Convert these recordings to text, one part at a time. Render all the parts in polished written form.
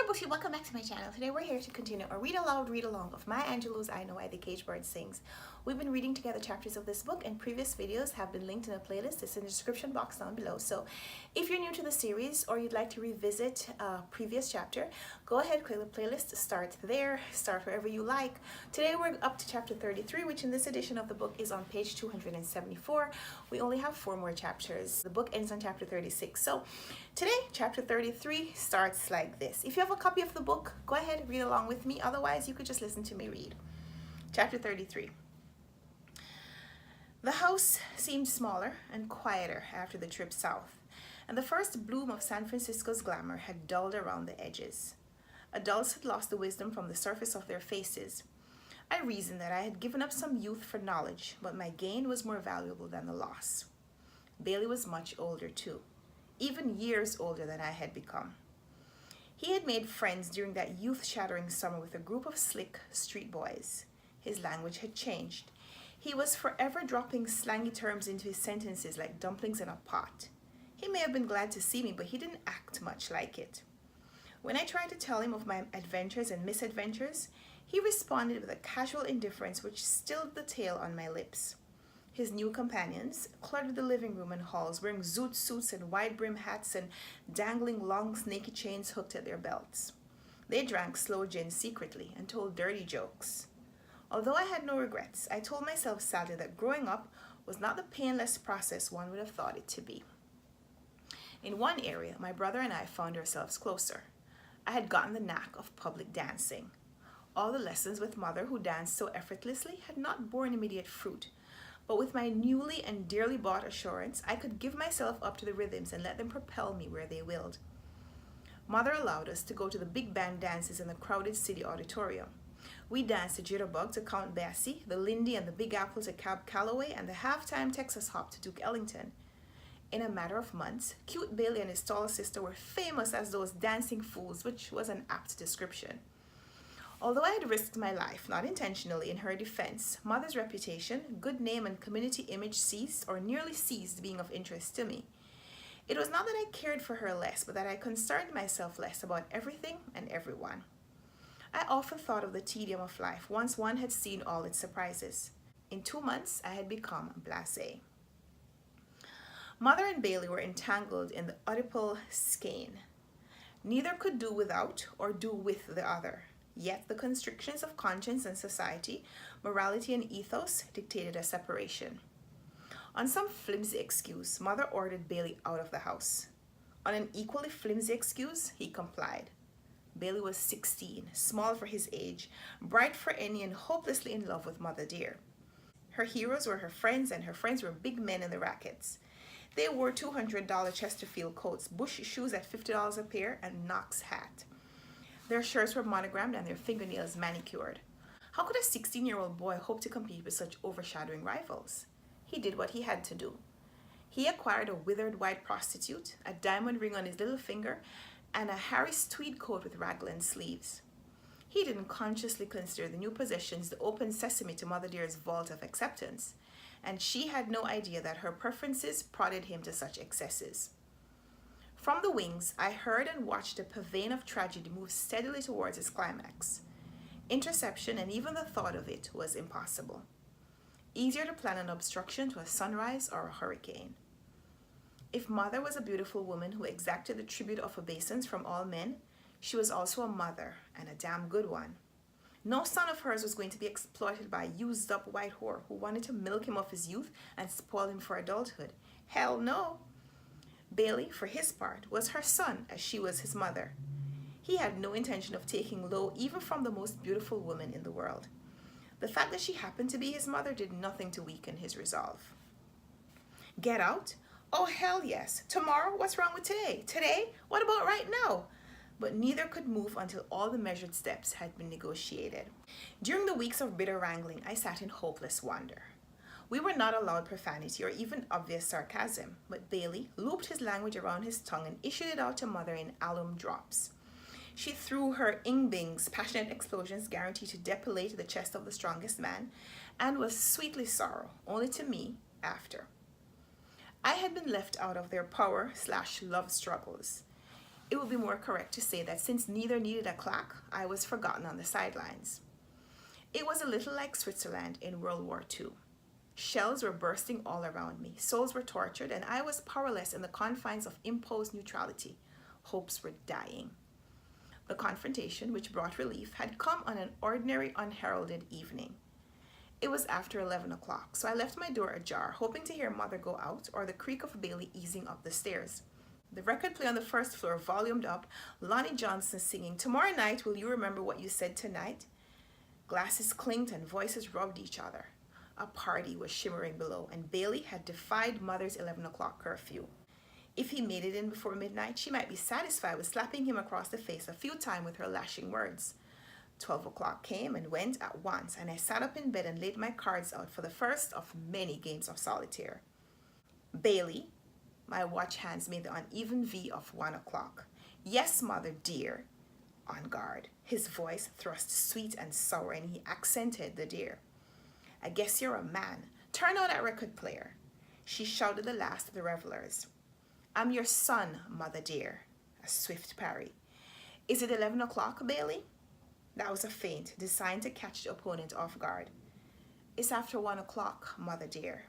Bushy, welcome back to my channel. Today we're here to continue a read aloud read along of Maya Angelou's I Know Why the Caged Bird Sings. We've been reading together chapters of this book, and previous videos have been linked in a playlist. It's in the description box down below. So if you're new to the series or you'd like to revisit a previous chapter, go ahead, click the playlist, start there, start wherever you like. Today we're up to chapter 33, which in this edition of the book is on page 274. We only have 4 more chapters. The book ends on chapter 36. So today, chapter 33 starts like this. If you have a copy of the book, go ahead, read along with me. Otherwise, you could just listen to me read. Chapter 33. The house seemed smaller and quieter after the trip south, and the first bloom of San Francisco's glamour had dulled around the edges. Adults had lost the wisdom from the surface of their faces. I reasoned that I had given up some youth for knowledge, but my gain was more valuable than the loss. Bailey was much older too, even years older than I had become. He had made friends during that youth-shattering summer with a group of slick street boys. His language had changed. He was forever dropping slangy terms into his sentences like dumplings in a pot. He may have been glad to see me, but he didn't act much like it. When I tried to tell him of my adventures and misadventures, he responded with a casual indifference which stilled the tale on my lips. His new companions cluttered the living room and halls, wearing zoot suits and wide-brim hats and dangling long snaky chains hooked at their belts. They drank sloe gin secretly and told dirty jokes. Although I had no regrets, I told myself sadly that growing up was not the painless process one would have thought it to be. In one area, my brother and I found ourselves closer. I had gotten the knack of public dancing. All the lessons with mother, who danced so effortlessly, had not borne immediate fruit. But with my newly and dearly bought assurance, I could give myself up to the rhythms and let them propel me where they willed. Mother allowed us to go to the big band dances in the crowded city auditorium. We danced the Jitterbug to Count Basie, the Lindy and the Big Apple to Cab Calloway, and the halftime Texas Hop to Duke Ellington. In a matter of months, cute Bailey and his taller sister were famous as those dancing fools, which was an apt description. Although I had risked my life, not intentionally, in her defense, Mother's reputation, good name, and community image ceased or nearly ceased being of interest to me. It was not that I cared for her less, but that I concerned myself less about everything and everyone. I often thought of the tedium of life once one had seen all its surprises. In 2 months, I had become blasé. Mother and Bailey were entangled in the Oedipal skein. Neither could do without or do with the other. Yet the constrictions of conscience and society, morality and ethos dictated a separation. On some flimsy excuse, Mother ordered Bailey out of the house. On an equally flimsy excuse, he complied. Bailey was 16, small for his age, bright for any, and hopelessly in love with Mother dear. Her heroes were her friends, and her friends were big men in the rackets. They wore $200 Chesterfield coats, Bush shoes at $50 a pair, and Knox hat. Their shirts were monogrammed and their fingernails manicured. How could a 16-year-old boy hope to compete with such overshadowing rivals? He did what he had to do. He acquired a withered white prostitute, a diamond ring on his little finger, and a Harris tweed coat with raglan sleeves. He didn't consciously consider the new possessions the open sesame to Mother dear's vault of acceptance, and she had no idea that her preferences prodded him to such excesses. From the wings, I heard and watched the pavane of tragedy move steadily towards its climax. Interception, and even the thought of it, was impossible. Easier to plan an obstruction to a sunrise or a hurricane. If Mother was a beautiful woman who exacted the tribute of obeisance from all men, she was also a mother, and a damn good one. No son of hers was going to be exploited by a used-up white whore who wanted to milk him of his youth and spoil him for adulthood. Hell no! Bailey, for his part, was her son as she was his mother. He had no intention of taking low even from the most beautiful woman in the world. The fact that she happened to be his mother did nothing to weaken his resolve. Get out? Oh, hell yes. Tomorrow? What's wrong with today? Today? What about right now? But neither could move until all the measured steps had been negotiated. During the weeks of bitter wrangling, I sat in hopeless wonder. We were not allowed profanity or even obvious sarcasm, but Bailey looped his language around his tongue and issued it out to Mother in alum drops. She threw her ing-bings, passionate explosions guaranteed to depilate the chest of the strongest man, and was sweetly sorrow, only to me, after. I had been left out of their power/love struggles. It would be more correct to say that since neither needed a clack, I was forgotten on the sidelines. It was a little like Switzerland in World War II. Shells were bursting all around me, souls were tortured, and I was powerless in the confines of imposed neutrality. Hopes were dying. The confrontation, which brought relief, had come on an ordinary, unheralded evening. It was after 11 o'clock, so I left my door ajar, hoping to hear Mother go out or the creak of Bailey easing up the stairs. The record player on the first floor volumed up, Lonnie Johnson singing, "Tomorrow night, will you remember what you said tonight?" Glasses clinked and voices rubbed each other. A party was shimmering below, and Bailey had defied Mother's 11 o'clock curfew. If he made it in before midnight, she might be satisfied with slapping him across the face a few times with her lashing words. 12 o'clock came and went at once, and I sat up in bed and laid my cards out for the first of many games of solitaire. "Bailey," my watch hands made the uneven V of 1 o'clock. "Yes, Mother, dear." On guard, his voice thrust sweet and sour, and he accented the dear. "I guess you're a man. Turn on that record player." She shouted the last of the revelers. "I'm your son, Mother dear." A swift parry. "Is it 11 o'clock, Bailey?" That was a feint designed to catch the opponent off guard. "It's after 1 o'clock, Mother dear."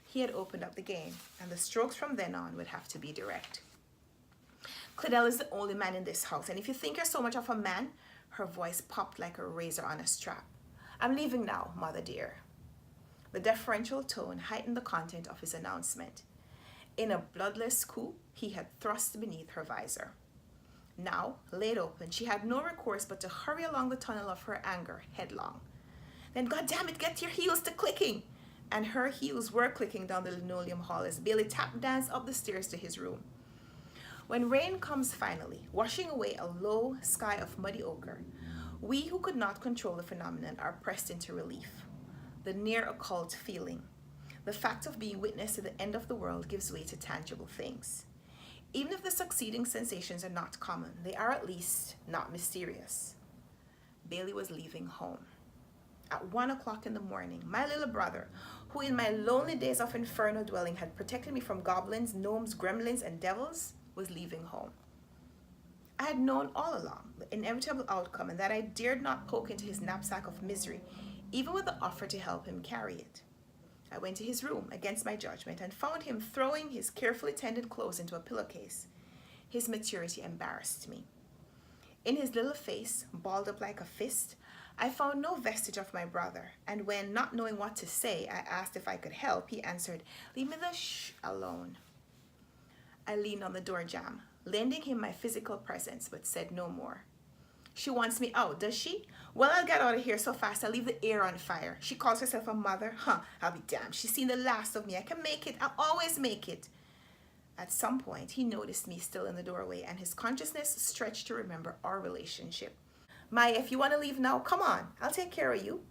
He had opened up the game, and the strokes from then on would have to be direct. "Claudel is the only man in this house, and if you think you're so much of a man," her voice popped like a razor on a strap, "I'm leaving now, Mother dear." The deferential tone heightened the content of his announcement. In a bloodless coup, he had thrust beneath her visor. Now, laid open, she had no recourse but to hurry along the tunnel of her anger headlong. "Then, goddammit, get your heels to clicking!" And her heels were clicking down the linoleum hall as Bailey tap danced up the stairs to his room. When rain comes finally, washing away a low sky of muddy ochre, we who could not control the phenomenon are pressed into relief. The near occult feeling, the fact of being witness to the end of the world, gives way to tangible things. Even if the succeeding sensations are not common, they are at least not mysterious. Bailey was leaving home. At 1 o'clock in the morning, my little brother, who in my lonely days of inferno dwelling had protected me from goblins, gnomes, gremlins, and devils, was leaving home. I had known all along the inevitable outcome, and that I dared not poke into his knapsack of misery, even with the offer to help him carry it. I went to his room against my judgment and found him throwing his carefully tended clothes into a pillowcase. His maturity embarrassed me. In his little face, balled up like a fist, I found no vestige of my brother, and when, not knowing what to say, I asked if I could help, he answered, "Leave me the shh alone." I leaned on the door jamb, lending him my physical presence, but said no more. "She wants me out, does she? Well, I'll get out of here so fast I'll leave the air on fire. She calls herself a mother? Huh, I'll be damned. She's seen the last of me. I can make it. I'll always make it." At some point, he noticed me still in the doorway, and his consciousness stretched to remember our relationship. "Maya, if you want to leave now, come on. I'll take care of you."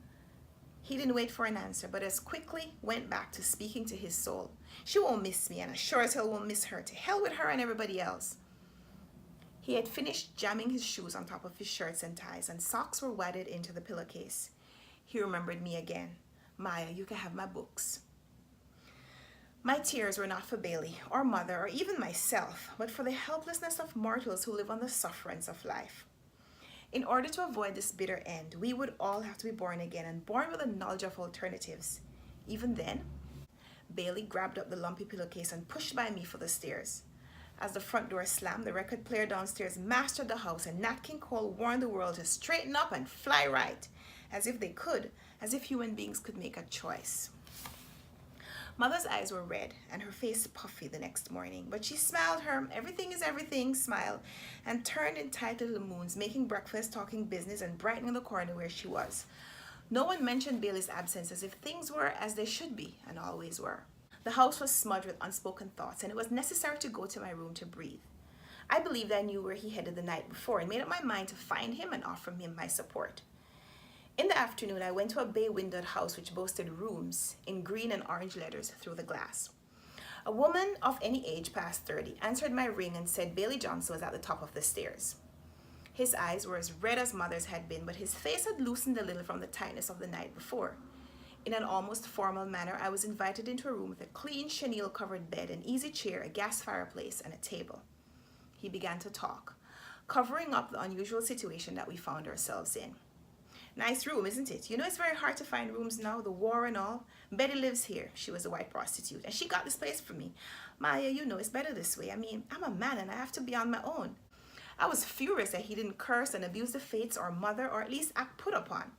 He didn't wait for an answer, but as quickly went back to speaking to his soul. "She won't miss me, and I sure as hell won't miss her. To hell with her and everybody else." He had finished jamming his shoes on top of his shirts and ties, and socks were wadded into the pillowcase. He remembered me again. "Maya, you can have my books." My tears were not for Bailey, or Mother, or even myself, but for the helplessness of mortals who live on the sufferance of life. In order to avoid this bitter end, we would all have to be born again, and born with a knowledge of alternatives. Even then, Bailey grabbed up the lumpy pillowcase and pushed by me for the stairs. As the front door slammed, the record player downstairs mastered the house, and Nat King Cole warned the world to straighten up and fly right, as if they could, as if human beings could make a choice. Mother's eyes were red and her face puffy the next morning, but she smiled her "everything is everything" smile and turned in tight little moons, making breakfast, talking business, and brightening the corner where she was. No one mentioned Bailey's absence, as if things were as they should be and always were. The house was smudged with unspoken thoughts, and it was necessary to go to my room to breathe. I believed I knew where he headed the night before, and made up my mind to find him and offer him my support. In the afternoon, I went to a bay-windowed house which boasted rooms in green and orange letters through the glass. A woman of any age past 30 answered my ring and said Bailey Johnson was at the top of the stairs. His eyes were as red as Mother's had been, but his face had loosened a little from the tightness of the night before. In an almost formal manner, I was invited into a room with a clean chenille-covered bed, an easy chair, a gas fireplace, and a table. He he began to talk, covering up the unusual situation that we found ourselves in. Nice room, isn't it? You know, it's very hard to find rooms now, the war and all. Betty lives here. She was a white prostitute, and she got this place for me. Maya, you know, it's better this way. I mean, I'm a man and I have to be on my own. I was furious that he didn't curse and abuse the fates or mother, or at least act put upon.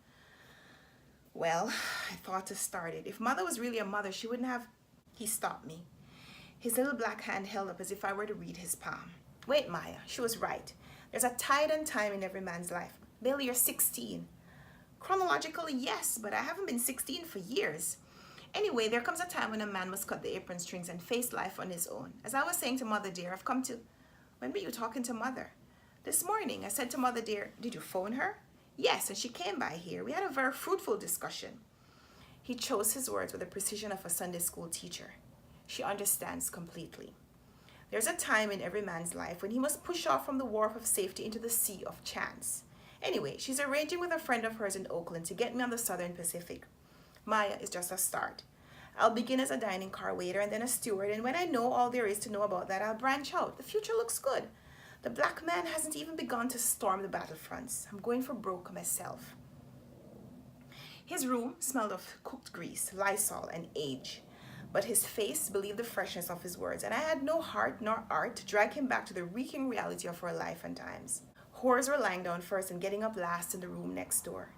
Well, I thought to start it. If mother was really a mother, she wouldn't have... He stopped me, his little black hand held up as if I were to read his palm. Wait, Maya, she was right. There's a tide and time in every man's life. Bailey, you're 16. Chronologically, yes, but I haven't been 16 for years. Anyway, there comes a time when a man must cut the apron strings and face life on his own. As I was saying to Mother dear, I've come to... When were you talking to Mother? This morning. I said to Mother dear, did you phone her? Yes, and she came by here. We had a very fruitful discussion. He chose his words with the precision of a Sunday school teacher. She understands completely. There's a time in every man's life when he must push off from the wharf of safety into the sea of chance. Anyway, she's arranging with a friend of hers in Oakland to get me on the Southern Pacific. Maya is just a start. I'll begin as a dining car waiter and then a steward, and when I know all there is to know about that, I'll branch out. The future looks good. The black man hasn't even begun to storm the battlefronts. I'm going for broke myself. His room smelled of cooked grease, Lysol, and age. But his face believed the freshness of his words, and I had no heart nor art to drag him back to the reeking reality of our life and times. Whores were lying down first and getting up last in the room next door.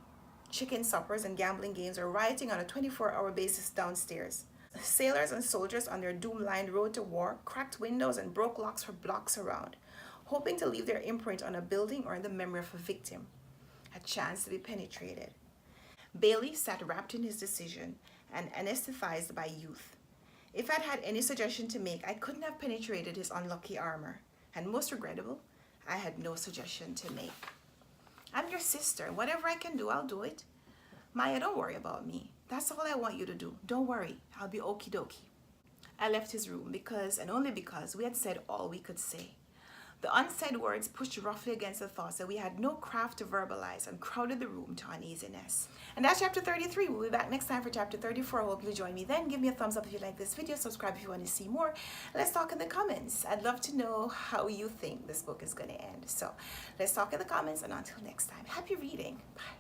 Chicken suppers and gambling games are rioting on a 24-hour basis downstairs. Sailors and soldiers on their doom-lined road to war cracked windows and broke locks for blocks around, hoping to leave their imprint on a building or in the memory of a victim, a chance to be penetrated. Bailey sat wrapped in his decision and anesthetized by youth. If I'd had any suggestion to make, I couldn't have penetrated his unlucky armor. And most regrettable, I had no suggestion to make. I'm your sister. Whatever I can do, I'll do it. Maya, don't worry about me. That's all I want you to do. Don't worry. I'll be okie dokie. I left his room because, and only because, we had said all we could say. The unsaid words pushed roughly against the thoughts that we had no craft to verbalize and crowded the room to uneasiness. And that's chapter 33. We'll be back next time for chapter 34. I hope you'll join me then. Give me a thumbs up if you like this video. Subscribe if you want to see more. Let's talk in the comments. I'd love to know how you think this book is going to end. So let's talk in the comments, and until next time, happy reading. Bye.